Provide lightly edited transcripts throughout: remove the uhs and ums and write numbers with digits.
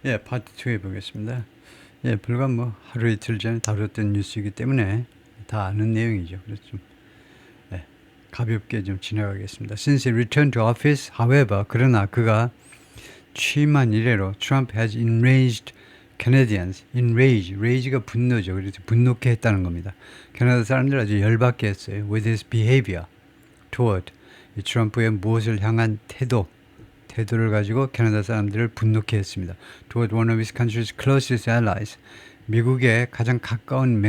예, 파트 2 해보겠습니다. 예, 불과 뭐 하루 이틀 전에 다뤘던 뉴스이기 때문에 다 아는 내용이죠. 그래서 좀 예, 가볍게 좀 지나가겠습니다. Since he returned to office, however, 그러나 그가 취임한 이래로 Trump has enraged Canadians. rage가 분노죠. 그래서 분노케 했다는 겁니다. 캐나다 사람들 아주 열받게 했어요. With his behavior toward 이 트럼프의 무엇을 향한 태도를 가지고 캐나다 사람들을 분노케 했습니다. Toward one of his country's closest allies. 미국의 가장 가까운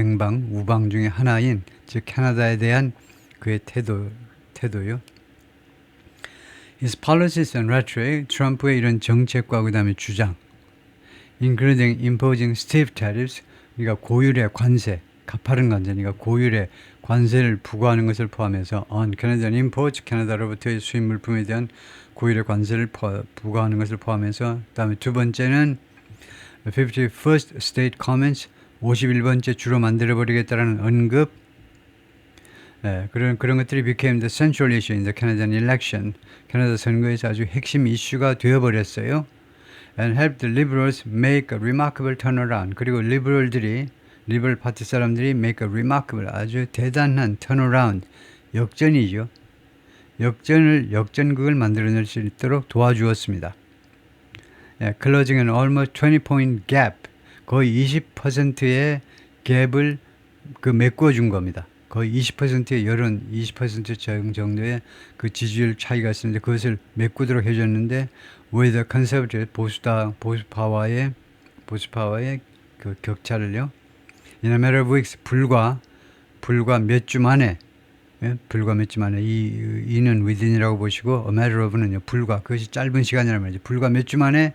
우방 중에 하나인 즉 캐나다에 대한 그의 태도요. His policies and rhetoric, 트럼프의 이런 정책과 그 다음에 주장, including imposing stiff tariffs, 그러니까 고율의 관세, 가파른 관세, 그러니까 고율의 관세를 부과하는 것을 포함해서 on Canadian imports, 캐나다로부터의 수입 물품에 대한 고율의 관세를 부과하는 것을 포함해서 그 다음에 두 번째는 51st State Comments, 51번째 주로 만들어버리겠다라는 언급, 그런 것들이 became the central issue in the Canadian election. 캐나다 선거에서 아주 핵심 이슈가 되어버렸어요. And helped the liberals make a remarkable turnaround. 그리고 리버럴 파티 사람들이 make a remarkable, 아주 대단한 turnaround, 역전이죠. 역전극을 만들어낼 수 있도록 도와주었습니다. Closing an almost 20-point gap, 거의 20%의 갭을 메꿔준 겁니다. 거의 20%의 20% 정도의 그 지지율 차이가 있었는데 그것을 메꾸도록 해줬는데 with the conservative 보수파와의 그 격차를요. In a matter of weeks, 불과 몇 주 만에 이는 within이라고 보시고 a matter of는요 불과, 그것이 짧은 시간이란 말이죠. 불과 몇 주 만에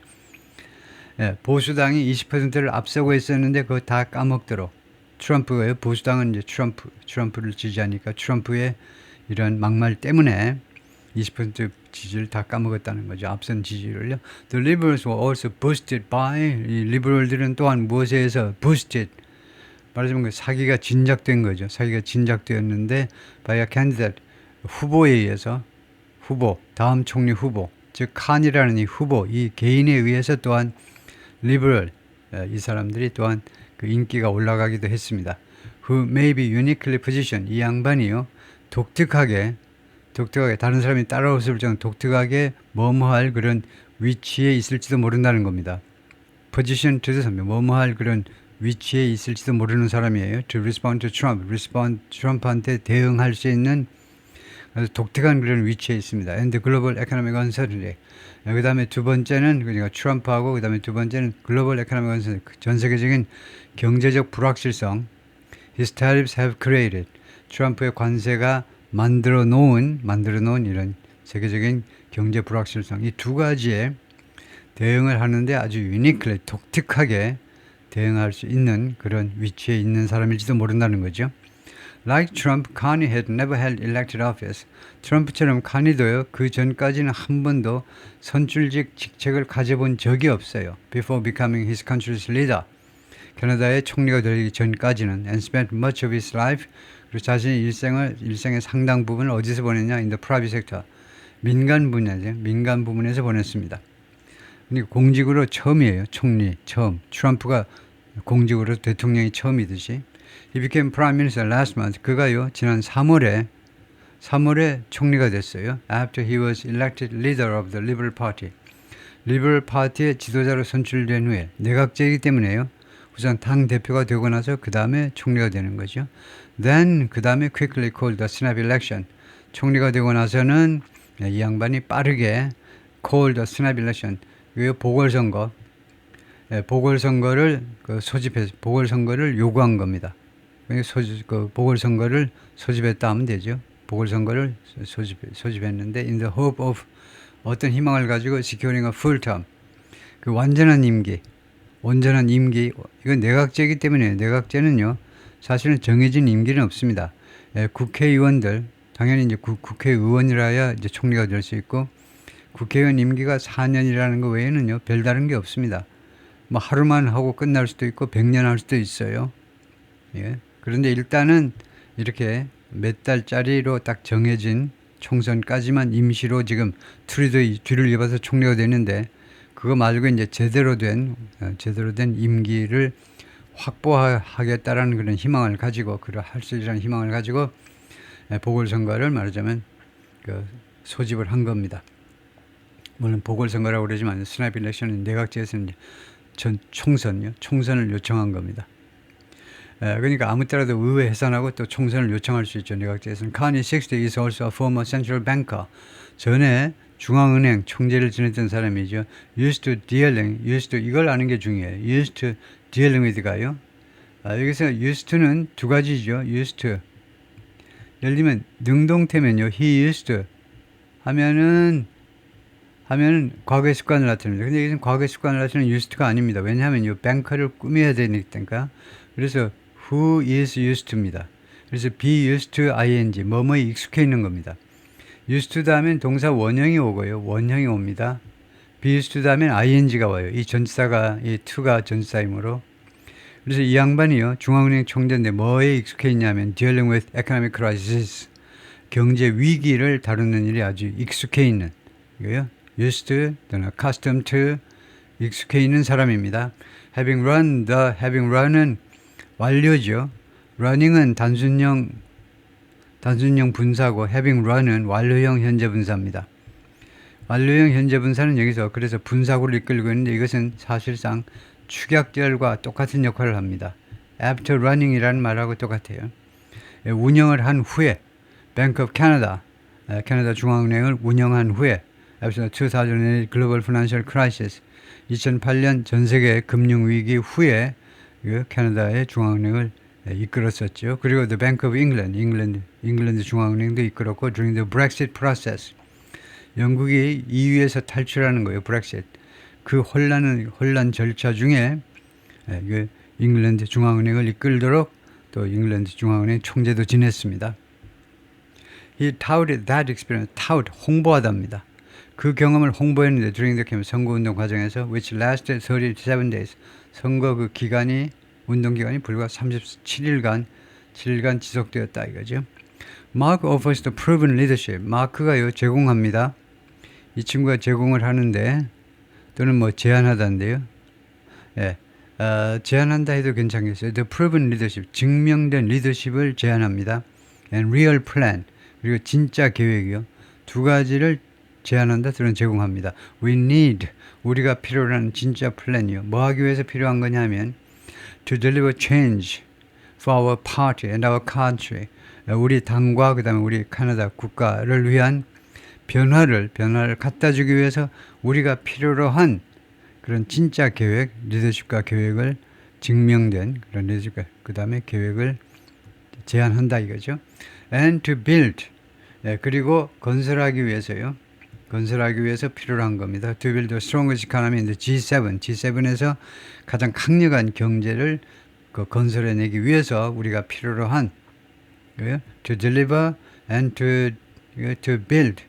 보수당이 20%를 앞서고 있었는데 그거 다 까먹도록 트럼프가요. 보수당은 이제 트럼프를 지지하니까 트럼프의 이런 막말 때문에 20% 지지를 다 까먹었다는 거죠. 앞선 지지율을요. The liberals were also boosted by, 이 리버럴들은 또한 무엇에 의해서 boosted, 말하자면 사기가 진작된 거죠. 사기가 진작되었는데 by a candidate, 후보에 의해서, 다음 총리 후보, 즉 칸이라는 이 후보, 이 개인에 의해서 또한 리버럴, 이 사람들이 또한 그 인기가 올라가기도 했습니다. Who may be uniquely positioned, 이 양반이요 독특하게 다른 사람이 따라올 정도 독특하게 뭐뭐할 그런 위치에 있을지도 모른다는 겁니다. Position to the 사람, 뭐뭐할 그런 위치에 있을지도 모르는 사람이에요. To respond to Trump, 트럼프한테 대응할 수 있는 아주 독특한 그런 위치에 있습니다. And the global economic uncertainty. 그 다음에 두 번째는 그러니까 트럼프하고 그 다음에 두 번째는 global economic uncertainty, 전 세계적인 경제적 불확실성. His tariffs have created. 트럼프의 관세가 만들어 놓은 이런 세계적인 경제 불확실성. 이 두 가지에 대응을 하는데 아주 uniquely, 독특하게 대응할 수 있는 그런 위치에 있는 사람일지도 모른다는 거죠. Like Trump, Carney had never held elected office. 트럼프처럼 카니도요, 그 전까지는 한 번도 선출직 직책을 가져본 적이 없어요. Before becoming his country's leader. 캐나다의 총리가 되기 전까지는 and spent much of his life, 그리고 자신의 일생의 상당 부분을 어디서 보냈냐? In the private sector. 민간 부문에서 보냈습니다. 그러니까 공직으로 처음이에요. 총리 처음. 트럼프가 공직으로 대통령이 처음이듯이. He became prime minister last month. 그가요 지난 3월에 총리가 됐어요. After he was elected leader of the Liberal Party. 리버럴 파티의 지도자로 선출된 후에, 내각제이기 때문에요. 우선 당 대표가 되고 나서 그 다음에 총리가 되는 거죠. Then 그 다음에 quickly called the snap election. 총리가 되고 나서는 이 양반이 빠르게 called the snap election. 보궐선거를 보궐선거를 요구한 겁니다. 보궐선거를 소집했다 하면 되죠. 보궐선거를 소집했는데 in the hope of, 어떤 희망을 가지고 securing a full term, 그 온전한 임기. 이건 내각제이기 때문에 내각제는요 사실은 정해진 임기는 없습니다. 국회의원들 당연히 이제 국회의원이라야 이제 총리가 될 수 있고 국회의원 임기가 4년이라는 거 외에는요 별다른 게 없습니다. 뭐 하루만 하고 끝날 수도 있고 100년 할 수도 있어요. 그런데 일단은 이렇게 몇 달짜리로 딱 정해진 총선까지만 임시로 지금 뒤를 이어서 총리가 되는데 그거 말고 이제 제대로 된 임기를 확보하겠다라는 그런 희망을 가지고, 할 수 있다는 희망을 가지고 보궐선거를 말하자면 소집을 한 겁니다. 물론 보궐선거라고 그러지만 스나이프 일렉션은 내각제에서는 총선을 요청한 겁니다. 그러니까 아무 때라도 의회 해산하고 또 총선을 요청할 수 있죠. 내각제에서는. Connie 60 is also a former central banker. 전에 중앙은행 총재를 지냈던 사람이죠. used to 이걸 아는 게 중요해요. used to dealing with가요. 여기서 used to는 두 가지죠. used to. 예를 들면 능동태면요. he used to 하면은 과거의 습관을 나타냅니다. 근데 여기서는 과거의 습관을 나타내는 used to가 아닙니다. 왜냐하면 이 뱅커를 꾸며야 되니까. 그래서 who is used to입니다. 그래서 be used to ing, 뭐뭐에 익숙해 있는 겁니다. used to 다음엔 동사 원형이 오고요. 원형이 옵니다. be used to 다음엔 ing가 와요. 이 전치사가, 이 to가 전치사이므로. 그래서 이 양반이요. 중앙은행 총재인데 뭐에 익숙해 있냐면 dealing with economic crisis, 경제 위기를 다루는 일이 아주 익숙해 있는 이거요. used to 또는 accustomed to, 익숙해 있는 사람입니다. having run은 완료죠. running은 단순형 분사고 having run은 완료형 현재 분사입니다. 완료형 현재 분사는 여기서 그래서 분사구를 이끌고 있는데 이것은 사실상 축약절과 똑같은 역할을 합니다. after running이라는 말하고 똑같아요. 운영을 한 후에 Bank of Canada, 캐나다 중앙은행을 운영한 후에 after 2008 Global Financial Crisis, 2008년 전세계 금융위기 후에 캐나다의 중앙은행을 이끌었었죠. 그리고 The Bank of England, 잉글랜드 중앙은행도 이끌었고 during the Brexit process, 영국이 EU에서 탈출하는 거예요. Brexit. 그 혼란 절차 중에 잉글랜드 중앙은행을 이끌도록 또 잉글랜드 중앙은행 총재도 지냈습니다. He touted that experience. 홍보하답니다. 그 경험을 홍보했는데 during the campaign, 선거운동 과정에서 which lasted 37 days. 선거 그 기간이, 운동기간이 불과 37일간 지속되었다 이거죠. Mark offers the proven leadership. 마크가요 제공합니다. 이 친구가 제공을 하는데 또는 뭐 제안하다인데요. 예, 제안한다 해도 괜찮겠어요. The proven leadership, 증명된 리더십을 제안합니다. And real plan, 그리고 진짜 계획이요. 두 가지를 제안한다 또는 제공합니다. We need, 우리가 필요로 하는 진짜 플랜이요. 뭐 하기 위해서 필요한 거냐면 to deliver change for our party and our country. 우리 당과 그 다음에 우리 캐나다 국가를 위한 변화를 갖다 주기 위해서 우리가 필요로 한 그런 진짜 계획, 리더십과 계획을 증명된 그런 리더십과 그 다음에 계획을 제안한다 이거죠. And to build, 그리고 건설하기 위해서요. 건설하기 위해서 필요로 한 겁니다. To build the strongest economy in the G7. G7에서 가장 강력한 경제를 건설해내기 위해서 우리가 필요로 한 to deliver and to build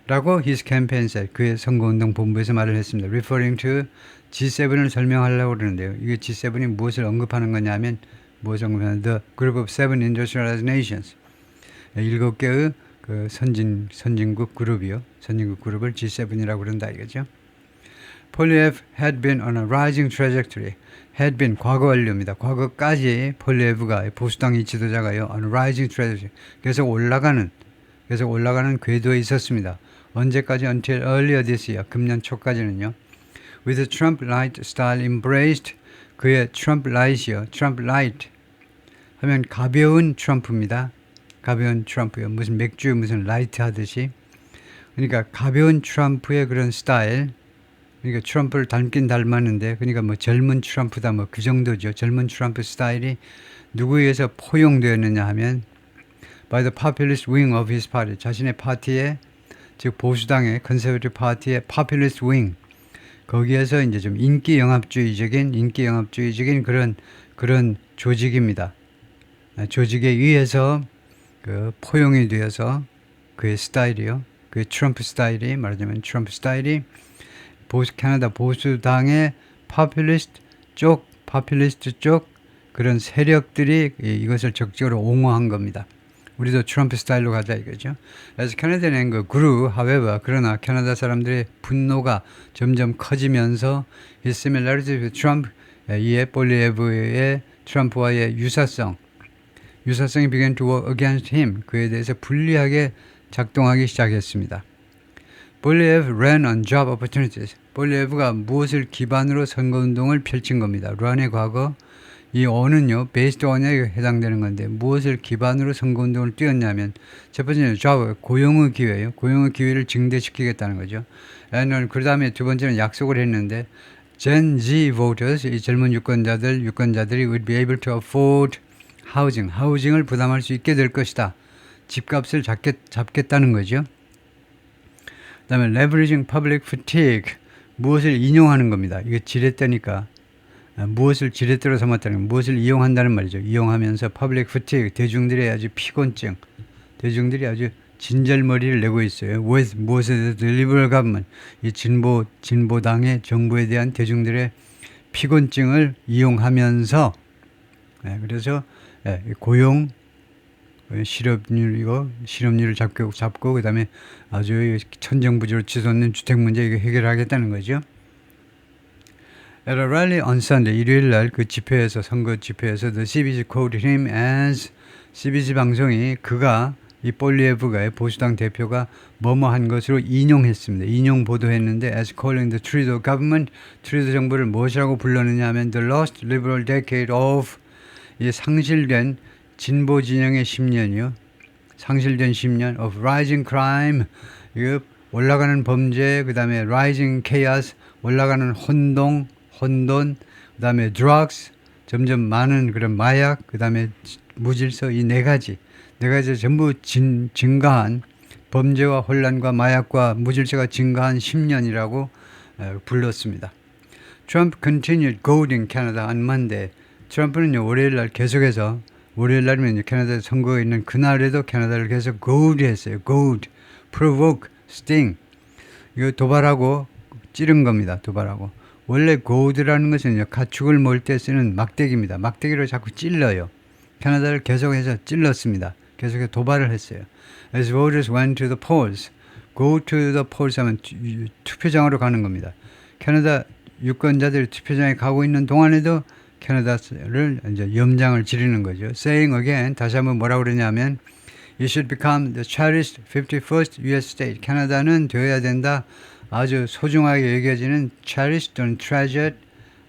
라고 his campaign said. 그의 선거운동 본부에서 말을 했습니다. Referring to G7을 설명하려고 그러는데요. 이게 G7이 무엇을 언급하는 거냐면 무엇을 언급하는 The Group of Seven Industrialized Nations. 7개의 그 선진국 그룹이요. 선진국 그룹을 G7이라고 그런다 이거죠. Poilievre had been on a rising trajectory. had been 과거 완료입니다. 과거까지 폴리에브가 보수당의 지도자가요. on a rising trajectory. 계속 올라가는 궤도에 있었습니다. 언제까지? until earlier this year. 금년 초까지는요. with the Trump light style embraced. 그의 Trump light이요. Trump light 하면 가벼운 트럼프입니다. 가벼운 트럼프요. 무슨 맥주 무슨 라이트 하듯이. 그러니까 가벼운 트럼프의 그런 스타일. 그러니까 트럼프를 닮긴 닮았는데 그러니까 뭐 젊은 트럼프다 뭐 그 정도죠. 젊은 트럼프 스타일이 누구에 의해서 포용되었느냐 하면 by the populist wing of his party. 자신의 파티의 즉 보수당의 컨servative 파티의 populist wing. 거기에서 이제 좀 인기 영합주의적인 그런 조직입니다. 조직에 의해서 그 포용이 되어서 그의 스타일이요. 그의 트럼프 스타일이 말하자면 트럼프 스타일이 캐나다 보수당의 파퓰리스트 쪽 그런 세력들이 이것을 적극적으로 옹호한 겁니다. 우리도 트럼프 스타일로 가자 이거죠. As Canadian anger grew, however, 그러나 캐나다 사람들의 분노가 점점 커지면서 his similarity with Trump, 이에 볼리에브의 트럼프와의 유사성이 began to work against him. 그에 대해서 불리하게 작동하기 시작했습니다. 볼리에브 ran on job opportunities. 볼리에브가 무엇을 기반으로 선거운동을 펼친 겁니다. run의 과거, 이 on은요, based on에 해당되는 건데 무엇을 기반으로 선거운동을 뛰었냐면 첫 번째는 job, 고용의 기회예요. 고용의 기회를 증대시키겠다는 거죠. and 그 다음에 두 번째는 약속을 했는데 Gen Z voters, 이 젊은 유권자들이 would be able to afford housing을 부담할 수 있게 될 것이다. 집값을 잡겠다는 거죠. 그 다음에 leveraging public fatigue, 무엇을 인용하는 겁니다. 이거 지렛대니까 무엇을 지렛대로 삼았다는 건 무엇을 이용한다는 말이죠. 이용하면서 public fatigue, 대중들의 아주 피곤증, 대중들이 아주 진절머리를 내고 있어요. 무엇에 대해서 liberal government, 이 진보당의 정부에 대한 대중들의 피곤증을 이용하면서 그래서 고용, 실업률을 잡고 그다음에 아주 천정부지로 치솟는 주택 문제 이거 해결하겠다는 거죠. At a rally on Sunday, 일요일 날 그 집회에서 선거 집회에서 the CBC quoted him as CBC 방송이 그가 이 볼리에브가 보수당 대표가 뭐뭐한 것으로 인용했습니다. 인용 보도했는데 as calling the Trudeau government, 트루도 정부를 무엇이라고 불렀느냐 하면 the lost liberal decade of 이 상실된 진보 진영의 10년이요. 상실된 10년 of rising crime, 이거 올라가는 범죄, 그 다음에 rising chaos, 올라가는 혼돈, 그 다음에 drugs, 점점 많은 그런 마약, 그 다음에 무질서, 이 네 가지 전부 증가한 범죄와 혼란과 마약과 무질서가 증가한 10년이라고 불렀습니다. Trump continued goading Canada on Monday. 트럼프는요, 월요일 날 계속해서 월요일 날이면 캐나다 선거가 있는 그날에도 캐나다를 계속 goad했어요. goad, provoke, sting. 이거 도발하고 찌른 겁니다. 도발하고. 원래 goad라는 것은 가축을 몰 때 쓰는 막대기입니다. 막대기로 자꾸 찔러요. 캐나다를 계속해서 찔렀습니다. 계속해서 도발을 했어요. As voters went to the polls, go to the polls 하면 투표장으로 가는 겁니다. 캐나다 유권자들이 투표장에 가고 있는 동안에도 캐나다를 이제 염장을 지르는 거죠. Saying again, 다시 한번 뭐라고 그러냐면 It should become the cherished 51st U.S. state. 캐나다는 되어야 된다. 아주 소중하게 여겨지는 cherished 또는 treasured,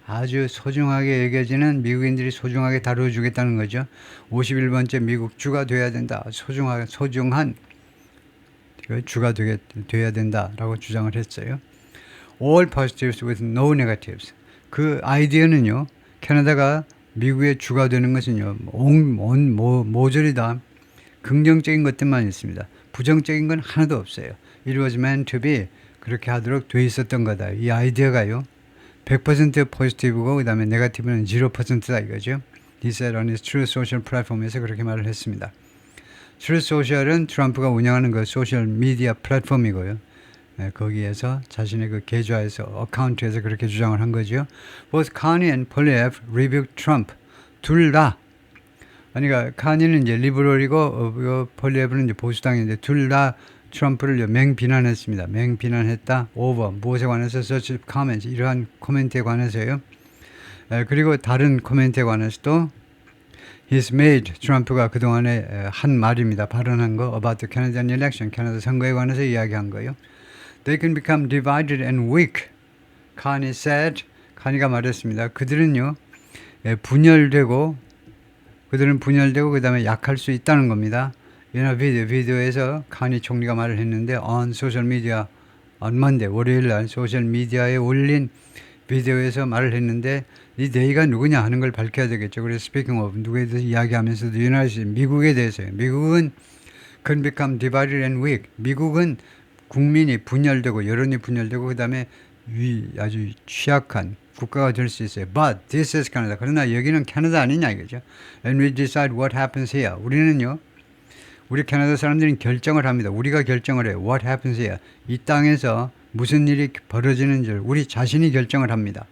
아주 소중하게 여겨지는 미국인들이 소중하게 다뤄주겠다는 거죠. 51번째 미국 주가 되어야 된다. 소중한 주가 되어야 된다라고 주장을 했어요. All positives with no negatives. 그 아이디어는요. 캐나다가 미국의 주가 되는 것은요. 모조리 다 긍정적인 것들만 있습니다. 부정적인 건 하나도 없어요. It was meant to be. 그렇게 하도록 돼 있었던 거다. 이 아이디어가요. 100% 포지티브고 그 다음에 네거티브는 0%다 이거죠. He said on his Truth Social 플랫폼에서 그렇게 말을 했습니다. Truth Social은 트럼프가 운영하는 그 소셜 미디어 플랫폼이고요. 거기에서 자신의 그 계좌에서 어카운트에서 그렇게 주장을 한 거죠. Both Kanye and Poilievre rebuked Trump. 둘 다. 그러니까 카니는 이제 리버럴이고 폴리에브는 이제 보수당인데 둘 다 트럼프를 맹비난했습니다. 맹비난했다. over 무엇에 관해서 such comments 이러한 코멘트에 관해서요. 그리고 다른 코멘트에 관해서도 he's made 트럼프가 그동안에 한 말입니다. 발언한 거 about the Canadian election 캐나다 선거에 관해서 이야기한 거요. They can become divided and weak. 카니 said 카니가 말했습니다. 그들은 분열되고 그 다음에 약할 수 있다는 겁니다. 비디오에서 카니 총리가 말을 했는데 on social media on Monday 월요일 날 소셜 미디어에 올린 비디오에서 말을 했는데 이 네이가 누구냐 하는 걸 밝혀야 되겠죠. 그래서 speaking of 누구에 대해서 이야기하면서도 미국에 대해서요. 미국은 can become divided and weak. 미국은 국민이 분열되고 여론이 분열되고 그 다음에 아주 취약한 국가가 될 수 있어요. But this is Canada. 그러나 여기는 캐나다 아니냐 이거죠. And we decide what happens here. 우리 캐나다 사람들은 결정을 합니다. 우리가 결정을 해요. What happens here. 이 땅에서 무슨 일이 벌어지는지를 우리 자신이 결정을 합니다.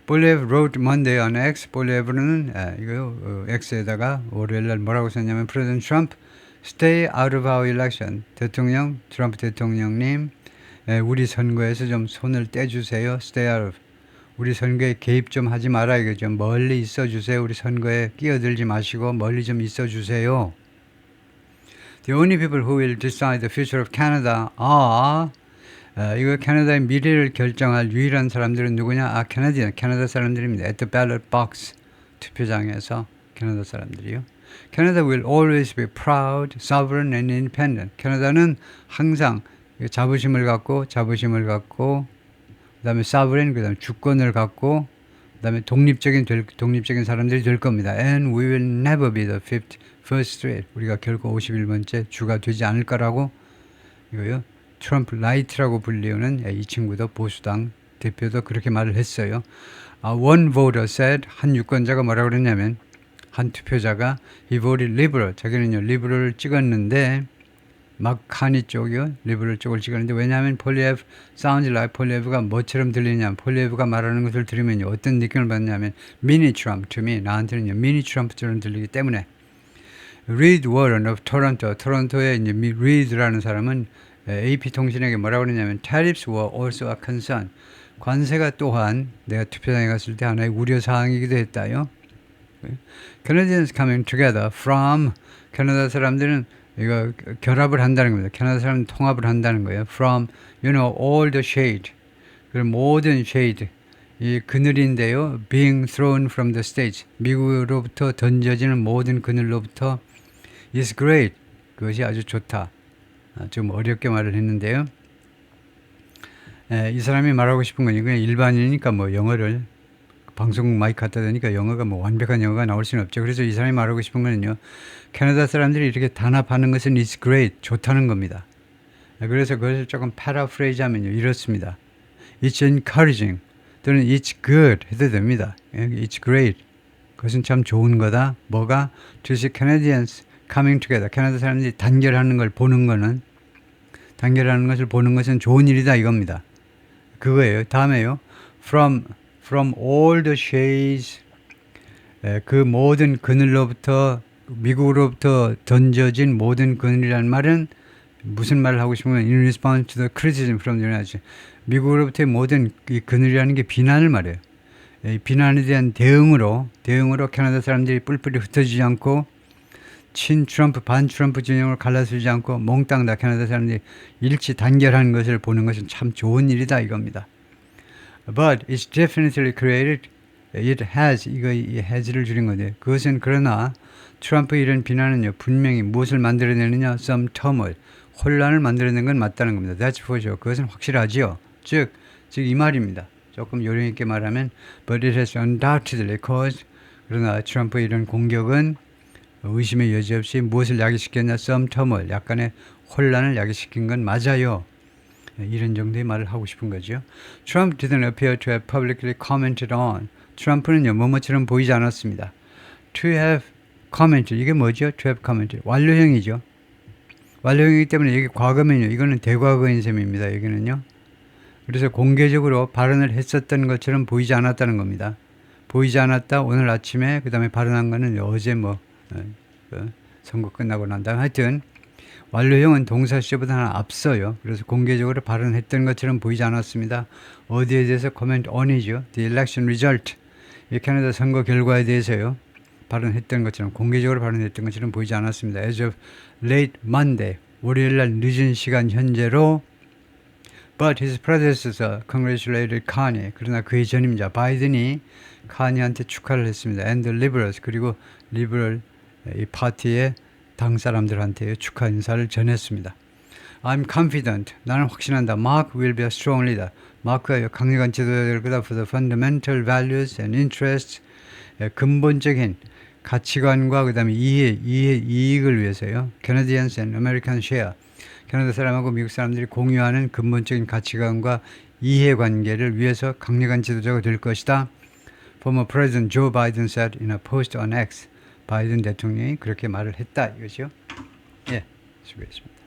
Boliev wrote Monday on X. Boliev는 이거 X에다가 월요일날 뭐라고 썼냐면 President Trump, stay out of our election. 대통령 트럼프 대통령님, 우리 선거에서 좀 손을 떼주세요. Stay out of. 우리 선거에 개입 좀 하지 마라 이거죠. 멀리 있어 주세요. 우리 선거에 끼어들지 마시고 멀리 좀 있어 주세요. The only people who will decide the future of Canada are 이거 캐나다의 미래를 결정할 유일한 사람들은 누구냐? 캐나다 사람들입니다. At the ballot box 투표장에서 캐나다 사람들이요. Canada will always be proud, sovereign and independent. 캐나다는 항상 자부심을 갖고 그다음에 sovereign, 그다음에 주권을 갖고 그다음에 독립적인 사람들이 될 겁니다. And we will never be the first state. 우리가 결코 51번째 주가 되지 않을 거라고 이거요. 트럼프 라이트라고 불리우는 이 친구도 보수당 대표도 그렇게 말을 했어요. One voter said, 한 유권자가 뭐라고 그랬냐면 한 투표자가 he voted liberal. 자기는요 리버럴을 찍었는데 마카니 쪽이요 리버럴 쪽을 찍었는데 왜냐하면 폴리에프 sounds like 폴리에프가 뭐처럼 들리냐면 폴리에프가 말하는 것을 들으면요 어떤 느낌을 받냐면 미니 트럼프 to me 나한테는요 미니 트럼프처럼 들리기 때문에 Reid Warren of Toronto 토론토의 이제 리드라는 사람은 AP 통신에게 뭐라고 그러냐면 tariffs were also a concern. 관세가 또한 내가 투표장에 갔을 때 하나의 우려 사항이기도 했다요. Canadians coming together from 캐나다 사람들은 이거 결합을 한다는 겁니다. 캐나다 사람은 통합을 한다는 거예요. From all the shade. 그 모든 shade 이 그늘인데요. Being thrown from the states. 미국으로부터 던져지는 모든 그늘로부터 is great. 그것이 아주 좋다. 좀 어렵게 말을 했는데요. 이 사람이 말하고 싶은 건 그냥 일반인이니까 뭐 영어를 방송국 마이크 갖다 대니까 영어가 뭐 완벽한 영어가 나올 수는 없죠. 그래서 이 사람이 말하고 싶은 거는요. 캐나다 사람들이 이렇게 단합하는 것은 is great, 좋다는 겁니다. 그래서 그것을 조금 paraphrase 하면요. 이렇습니다. It's encouraging 또는 it's good 해도 됩니다. It's great. 그것은 참 좋은 거다. 뭐가? To see Canadians coming together. 캐나다 사람들이 단결하는 걸 보는 거는 단결하는 것을 보는 것은 좋은 일이다 이겁니다. 그거예요. 다음에요. From all the shades 그 모든 그늘로부터 미국으로부터 던져진 모든 그늘이라는 말은 무슨 말을 하고 싶으면 in response to the criticism from the United States. 미국으로부터의 모든 이 그늘이라는 게 비난을 말해요. 비난에 대한 대응으로 캐나다 사람들이 뿔뿔이 흩어지지 않고 친 트럼프 반 트럼프 진영을 갈라서지 않고 몽땅 다 캐나다 사람들이 일치 단결하는 것을 보는 것은 참 좋은 일이다 이겁니다. But it's definitely created. It has 이거 이 has를 줄인 건데 그것은 그러나 트럼프 이런 비난은요 분명히 무엇을 만들어내느냐 some turmoil 혼란을 만들어낸 건 맞다는 겁니다. That's for sure. 그것은 확실하지요. 즉 이 말입니다. 조금 요령 있게 말하면 but it has undoubtedly caused 그러나 트럼프의 이런 공격은 의심의 여지 없이 무엇을 야기시켰냐 some turmoil 약간의 혼란을 야기시킨 건 맞아요. 이런 정도의 말을 하고 싶은 거죠. Trump didn't appear to have publicly commented on. 트럼프는요 뭐뭐처럼 보이지 않았습니다. To have commented 이게 뭐죠? To have commented 완료형이죠. 완료형이기 때문에 이게 과거면요 이거는 대과거인 셈입니다. 여기는요. 그래서 공개적으로 발언을 했었던 것처럼 보이지 않았다는 겁니다. 보이지 않았다 오늘 아침에 그 다음에 발언한 거는 어제 선거 끝나고 난 다음 하여튼 완료형은 동사 시제보다 하나 앞서요. 그래서 공개적으로 발언했던 것처럼 보이지 않았습니다. 어디에 대해서 comment on이죠. The election result. 이 캐나다 선거 결과에 대해서요. 발언했던 것처럼 공개적으로 발언했던 것처럼 보이지 않았습니다. As of late Monday. 월요일 날 늦은 시간 현재로 But his predecessor congratulated Kanye. 그러나 그의 전임자 바이든이 카니한테 축하를 했습니다. And the liberals. 그리고 리버럴 이 파티의 당 사람들한테 축하 인사를 전했습니다. I'm confident. 나는 확신한다. Mark will be a strong leader. 마크가 강력한 지도자가 될 거다. For the fundamental values and interests. 근본적인 가치관과 그 다음에 이익을 위해서요. Canadians and Americans share. 캐나다 사람하고 미국 사람들이 공유하는 근본적인 가치관과 이해관계를 위해서 강력한 지도자가 될 것이다. Former President Joe Biden said in a post on X. 바이든 대통령이 그렇게 말을 했다 이거죠. 예, 수고했습니다.